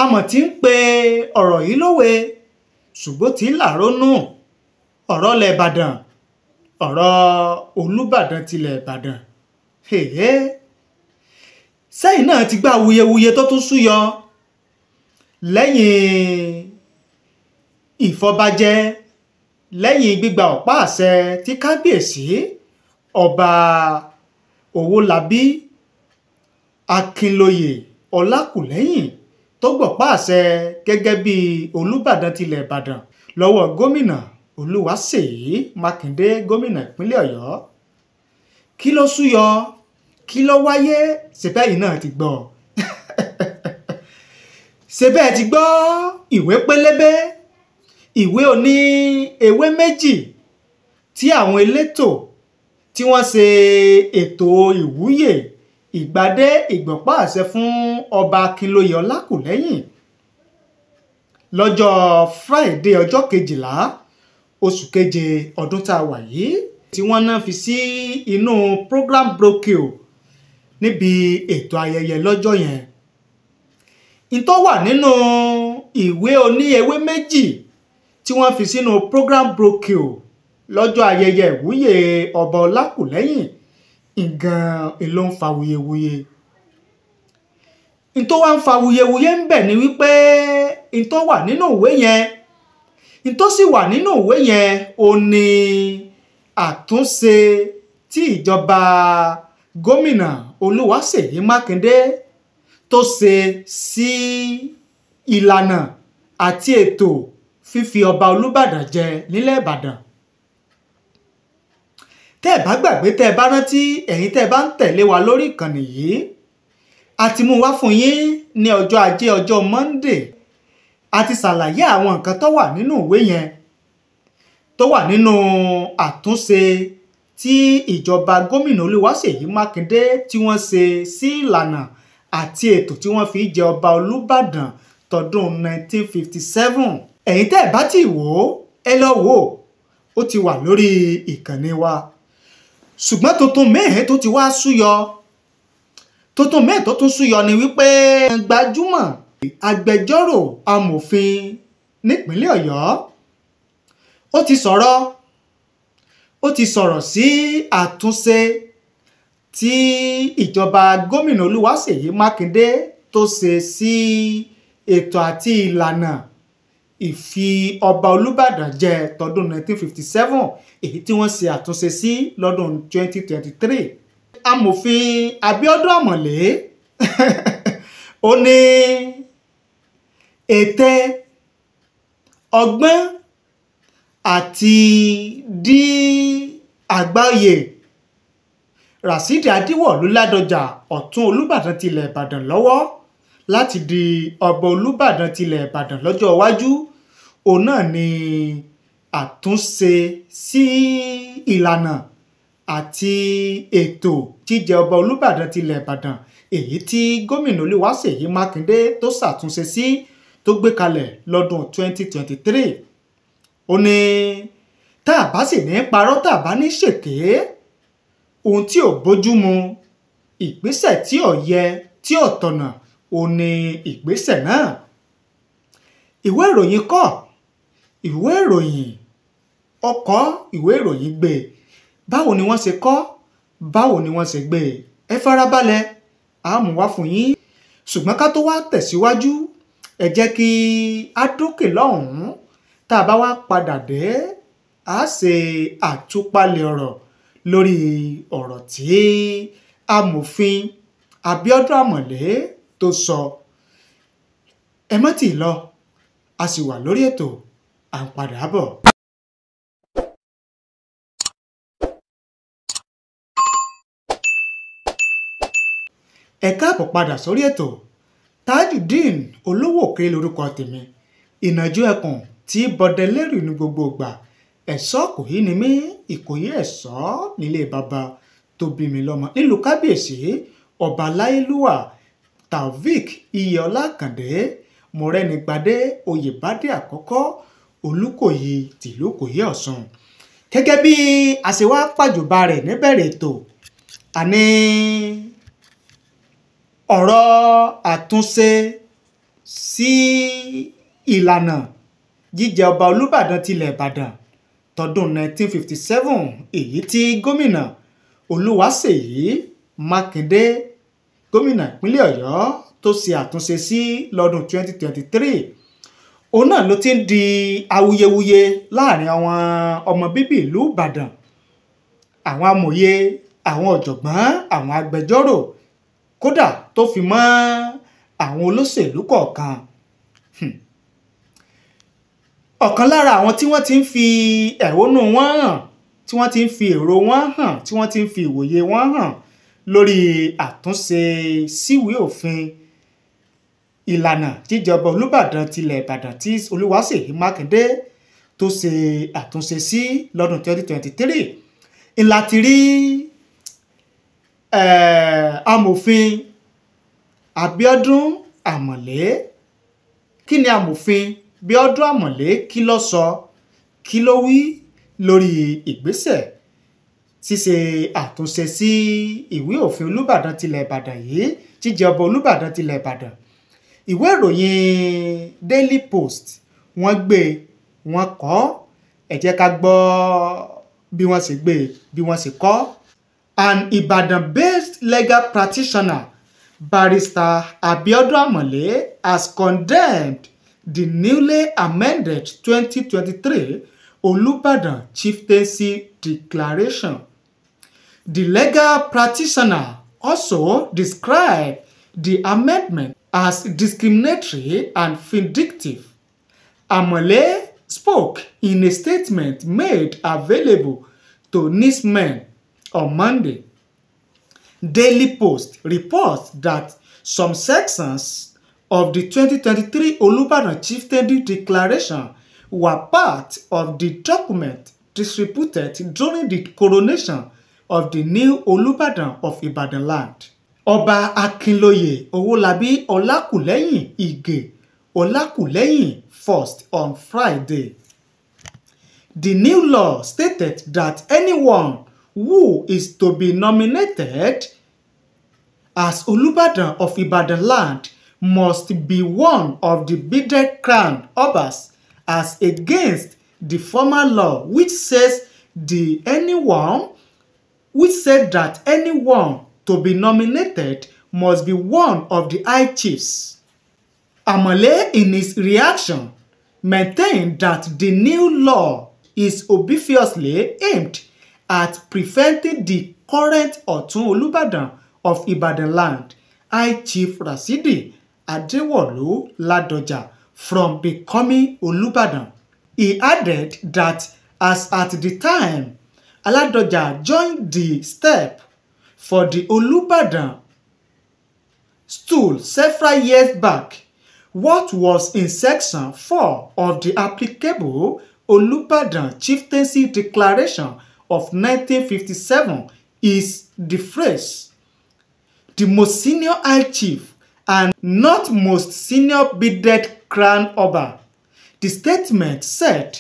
amọ̀ tí ń pe ọ̀rọ̀ yìí lówe ṣùgbọ́n tí làrónú ọ̀rọ̀ ilẹ̀ Ìbàdàn ọ̀rọ̀ Olúbàdàn tilẹ̀ Ìbàdàn sẹ́yìn náà ti gbá wuyewuye tó tún súyọ lẹ́yìn ìfọbajẹ lẹ́yìn gbígba ọ̀pá àṣẹ tí kábíyèsí ọba Owólabí Akínlóye Ọlákùlẹ́yìn tó gbọ̀pá àṣẹ gẹ́gẹ́ bí Olúbàdàn tilẹ̀ Ìbàdàn lọ́wọ́ gómìnà Olúwaṣèyí Mákindé gómìnà ìpínlẹ̀ Ọ̀yọ́. Kí ló súyọ? Kí ló wáyé? Ṣebẹ́ yìí náà ti gbọ́. Ṣebẹ́ ti gbọ́ ìwé pélébé, ìwé oní ewé méjì tí àwọn elétò tí wọ́n ṣe ètò ìwúyè ìgbadé ìgbọ̀pá àṣẹ fún ọba Akínlóye Ọlákùlẹ́yìn lọ́jọ́ Friday ọjọ́ 12 oṣù keje ọdún tá a wà yìí tí wọ́n náà fi sí inú program brochure níbi ètò ayẹyẹ lọ́jọ́ yẹn. Ìtọ́ wà nínú ìwé oní ewé méjì tí wọ́n fi sínú program brochure lọ́jọ́ ayẹyẹ ìwúyè ọba Ọlákùlẹ́yìn nǹkan ló ń fa wuyewuye. Ìtọ́ wá ń fa wuyewuye ń bẹ̀ ni wípé ìtọ́ wà nínú ìwé yẹn, ìtọ́ sì wà nínú ìwé yẹn ó ní àtúnṣe tí ìjọba gómìnà Olúwaṣèyí Mákindé tó ṣe sí ìlànà àti ètò fífi ọba Olúbàdàn jẹ nílẹ̀ Ìbàdàn. Tẹ́ ẹ bá gbàgbé, tẹ́ ẹ bá rántí, ẹ̀yin tẹ́ ẹ bá ń tẹ̀lé wa lórí ìkànnì yìí, a ti mú wá fún yín ní ọjọ́ Ajé ọjọ́ Monday. A ti ṣàlàyé àwọn nǹkan tó wà nínú ìwé yẹn, tó wà nínú àtúnṣe tí ìjọba gómìnà Olúwaṣèyí Mákindé tí wọ́n ṣe sí ìlànà àti ètò tí wọ́n fi jẹ ọba Olúbàdàn tọdún 1957. Ẹ̀yin tẹ́ ẹ bá ti wò ó, ẹ lọ wò ó ti wà lórí ìkànnì wa. Ṣùgbọ́n tuntun mẹ́ẹ̀ tó ti wá súyọ, tuntun mẹ́ẹ̀ tó tún súyọ ni wípé gbajúmọ̀ agbẹjọ́rò amòfin nípínlẹ̀ Ọ̀yọ́ ó ti sọ̀rọ̀ sí àtúnṣe tí ìjọba gómìnà Olúwaṣèyí Mákindé tó ṣe sí ètò àti ìlànà ìfi ọba Olúbàdàn jẹ tọdún 1957 èyí tí wọ́n ṣe àtúnṣe sí lọ́dún 2023. Amòfin Abíọ́dún Àmọ̀lé ó ní ète ọgbọ́n àti dí àgbáyé Ràsídì Adéwọ̀lú Ládọjà ọ̀tún Olúbàdàn tilẹ̀ Ìbàdàn lọ́wọ́ láti di ọba Olúbàdàn tilẹ̀ Ìbàdàn lọ́jọ́ iwájú. Òun náà ni àtúnṣe sí ìlànà àti ètò jíjẹ ọba Olúbàdàn tilẹ̀ Ìbàdàn èyí tí gómìnà Olúwaṣèyí Mákindé tó ṣàtúnṣe sí tó gbé kalẹ̀ lọ́dún 2023. Ó ní tá a bá sì ní parọ́, tá a bá ní ṣèké, ohun tí ò bójúmu, ìgbésẹ̀ tí ò yẹ, tí ò tọ̀nà, ó ní ìgbésẹ̀ náà. Ìwé ìròyìn kọ́, ìwé ìròyìn ọkọ̀, ìwé ìròyìn gbé. Báwo ni wọ́n ṣe kọ́? Báwo ni wọ́n ṣe gbé? Ẹ farabalẹ̀, a mú wá fún yín. Ṣùgbọ́n ká tó wá tẹ̀síwájú, ẹ jẹ́ kí a dókè lọ́hùn-ún. Tá a bá wá padà dé, a ṣe àtúpalẹ̀ ọ̀rọ̀ lórí ọ̀rọ̀ tí amòfin Abíọ́dún Àmọ̀lé tó sọ. Ẹ má tì lọ, a sì wà lórí ètò, à ń padà bọ̀. Ẹ káàbọ̀ padà sórí ètò. Tajudeen Olówókéré lórúkọ tèmi, ìnàjú ẹkùn tí bọdẹlẹ́rù ní gbogbo ìgbà. Ẹ̀ṣọ́ Ìkòyí ni mí, Ìkòyí ẹ̀ṣọ́ nílé bàbá tó bí mi lọ́mọ nílùú kábíyèsí ọba láyélúwà Taofeek Iyèọlá Àkàndé Mọ́rẹ́nigbadé Oyèbádé àkọ́kọ́ Olúkòyí tìlú Ìkòyí Ọ̀ṣun. Gẹ́gẹ́ bí a ṣe wá pàjùbà rẹ̀ níbẹ̀rẹ̀ ètò, àní ọ̀rọ̀ àtúnṣe sí ìlànà jíjẹ ọba Olúbàdàn tilẹ̀ Ìbàdàn tọdún 1957 èyí tí gómìnà Olúwaṣèyí Mákindé gómìnà ìpínlẹ̀ Ọ̀yọ́ tó ṣe àtúnṣe sí lọ́dún 2023 òun náà ló ti ń di awuyewuye láàrin àwọn ọmọ bíbí ìlú Ìbàdàn, àwọn amòye, àwọn ọ̀jọ̀gbọ́n, àwọn agbẹjọ́rò, kódà tó fi mọ́ àwọn olóṣèlú kọ̀ọ̀kan. Ọ̀kan lára àwọn tí wọ́n ti ń fi ẹ̀hónú wọn hàn, tí wọ́n ti ń fi èrò wọn hàn, tí wọ́n ti ń fi ìwòye wọn hàn lórí àtúnṣe síwèé òfin ìlànà jíjọba Olúbàdàn tilẹ̀ Ìbàdàn tí Olúwaṣèyí Mákindé tó ṣe àtúnṣe sí lọ́dún 2023 ìlà ti rí amòfin Abíọ́dún Àmọ̀lé. Kí ni amòfin Bíọ́dún Àmọ̀lé kí ló sọ, kí ló wí lórí ìgbésẹ̀ ṣíṣe àtúnṣe sí ìwé òfin Olúbàdàn tilẹ̀ Ìbàdàn yìí jíjọba Olúbàdàn tilẹ̀ Ìbàdàn? Ìwé ìròyìn Daily Post wọ́n gbé wọ́n kọ, ẹ jẹ́ ká gbọ́ bí wọ́n ṣe gbé, bí wọ́n ṣe kọ. An Ibadan-based legal practitioner, Barrister Abiodun Amole, has condemned the newly amended 2023 Olubadan Chieftaincy Declaration. The legal practitioner also described the amendment as discriminatory and vindictive. Amole spoke in a statement made available to newsmen on Monday. Daily Post reports that some sections of the 2023 Olubadan Chieftaincy Declaration were part of the document distributed during the coronation of the new Olubadan of Ibadan land. Ọba Akinloye Owolabi Olakuleyin Ige Olakuleyin first on Friday. The new law stated that anyone who is to be nominated as Olubadan of Ibadan land must be one of the bearded crown obas, as against the former law which said that anyone to be nominated must be one of the high chiefs. Amole, in his reaction, maintained that the new law is obviously aimed at preventing the current Ọ̀tún Olúbàdàn of Ibadan land, High Chief Rasidi Adewolu Ladoja, from becoming Olubadan. He added that as at the time Ladoja joined the step for the Olubadan stool several years back, what was in Section 4 of the applicable Olubadan Chieftaincy Declaration of 1957 is the phrase, "the most senior high chief and not most senior bearded crown oba." The statement said,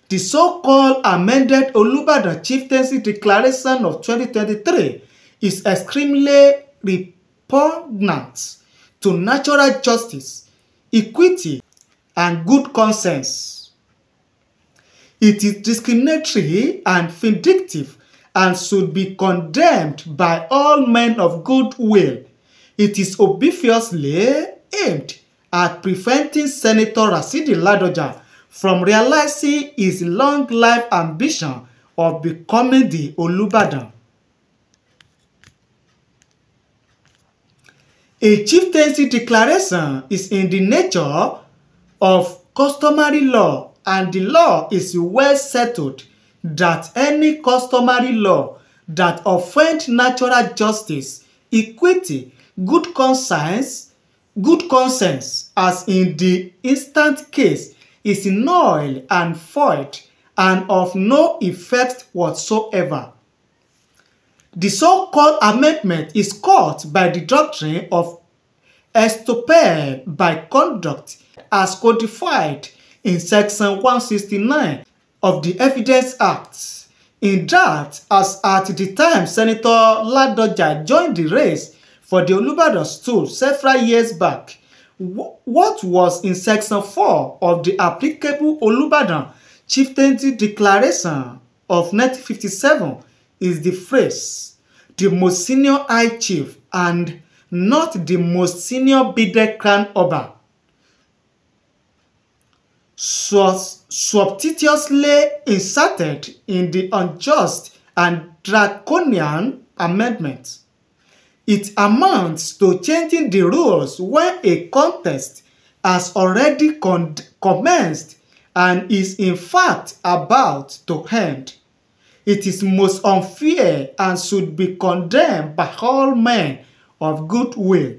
the so-called amended Olubadan Chieftaincy Declaration of 2023 is extremely repugnant to natural justice, equity, and good conscience. It is discriminatory and vindictive and should be condemned by all men of goodwill. It is obviously aimed at preventing Senator Rasidi Ladoja from realizing his long-life ambition of becoming the Olubadan. A chieftaincy declaration is in the nature of customary law, and the law is well settled that any customary law that offend natural justice, equity, good conscience, as in the instant case, is null and void and of no effect whatsoever. The so-called amendment is caught by the doctrine of estoppel by conduct as codified in Section 169 of the Evidence Act. In that, as at the time Senator Ladoja joined the race for the Olubadan stool several years back, What was in Section 4 of the applicable Olubadan Chieftaincy Declaration of 1957 is the phrase, the most senior High Chief and not the most senior beaded Crown Oba, surreptitiously inserted in the unjust and draconian amendment. It amounts to changing the rules when a contest has already commenced and is in fact about to end. It is most unfair and should be condemned by all men of goodwill.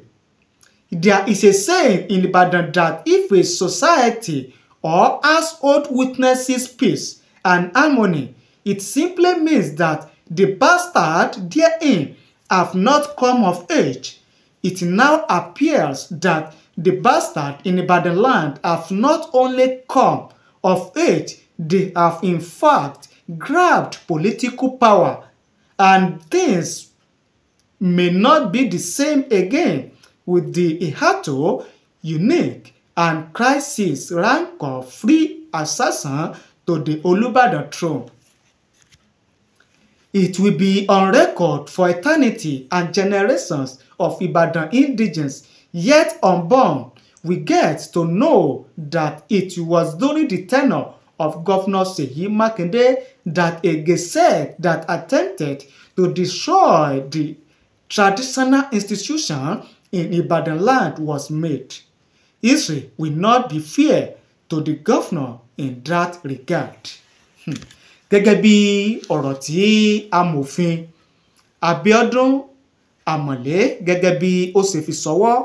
There is a saying in Ibadan that if a society or household witnesses peace and harmony, it simply means that the bastard therein have not come of age. It now appears that the bastard in Ibadan land have not only come of age, they have in fact grabbed political power, and things may not be the same again with the Ihato unique and crisis rancor-free assassin to the Olubadan throne. It will be on record for eternity, and generations of Ibadan indigents yet unborn will get to know that it was during the tenure of Governor Seyi Makinde that a gazette that attempted to destroy the traditional institution in Ibadan land was made. History will not be fair to the governor in that regard. Gẹ́gẹ́ bí ọ̀rọ̀ tí amòfin Abíọ́dún Àmọ̀lé gẹ́gẹ́ bí ó ṣe fi ṣọwọ́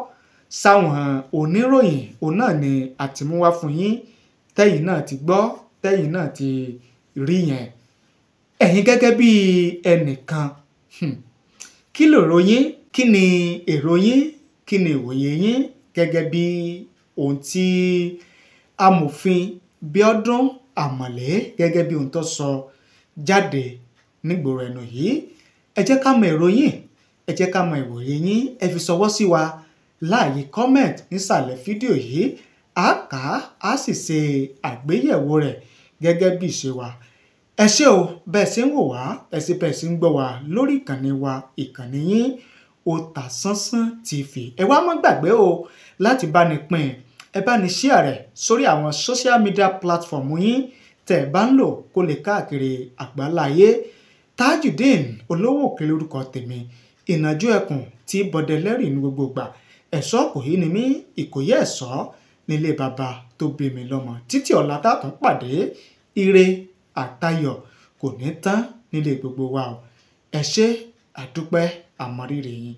sáwọn oníròyìn, òun náà ni àtìmúwá fún yín tẹ́yìn náà ti gbọ́, tẹ́yìn náà ti rí yẹn. Ẹ̀yin gẹ́gẹ́ bí ẹnìkan, kí lèrò yín, kí ni èrò yín, kí ni ìwòye yín gẹ́gẹ́ bí ohun tí amòfin Bíọ́dún Àmọ̀lé gẹ́gẹ́ bí ohun tó sọ jáde nígboro ẹnu yìí? Ẹ jẹ́ ká mọ èrò yín, ẹ jẹ́ ká mọ ìwòye yín, ẹ fi ṣọwọ́ sí wa láàyè comment nísàlẹ̀ fídíò yìí. A kà á sì ṣe àgbéyẹ̀wò rẹ̀ gẹ́gẹ́ bí ìṣe wa. Ẹ ṣé o bẹ́ẹ̀ ṣe ń wò wá, ẹ ṣé bẹ́ẹ̀ ṣe ń gbọ́ wa lórí ìkànnì wa, ìkànnì yín Otasansan TV. Ẹ wá má gbàgbé o láti bá ní pín, ẹ bá ní share rẹ̀ sórí àwọn social media platform yín tẹ́ ẹ bá ń lò kó lè káàkiri àgbáláyé. Tajudeen Olówó Òkèlè orúkọ tèmi, ìnàjú ẹkùn tí bọdẹlẹ́rì ní gbogbo ìgbà. Ẹ̀ṣọ́ kò yí ni mí, ìkòyí ẹ̀ṣọ́ nílé bàbá tó bí mi lọ́mọ. Títí ọ̀la tá tún pàdé, ire àtayọ̀ kò ní tán nílé gbogbo wa o. Ẹ ṣé, àdúpẹ́, àmọrírì yín.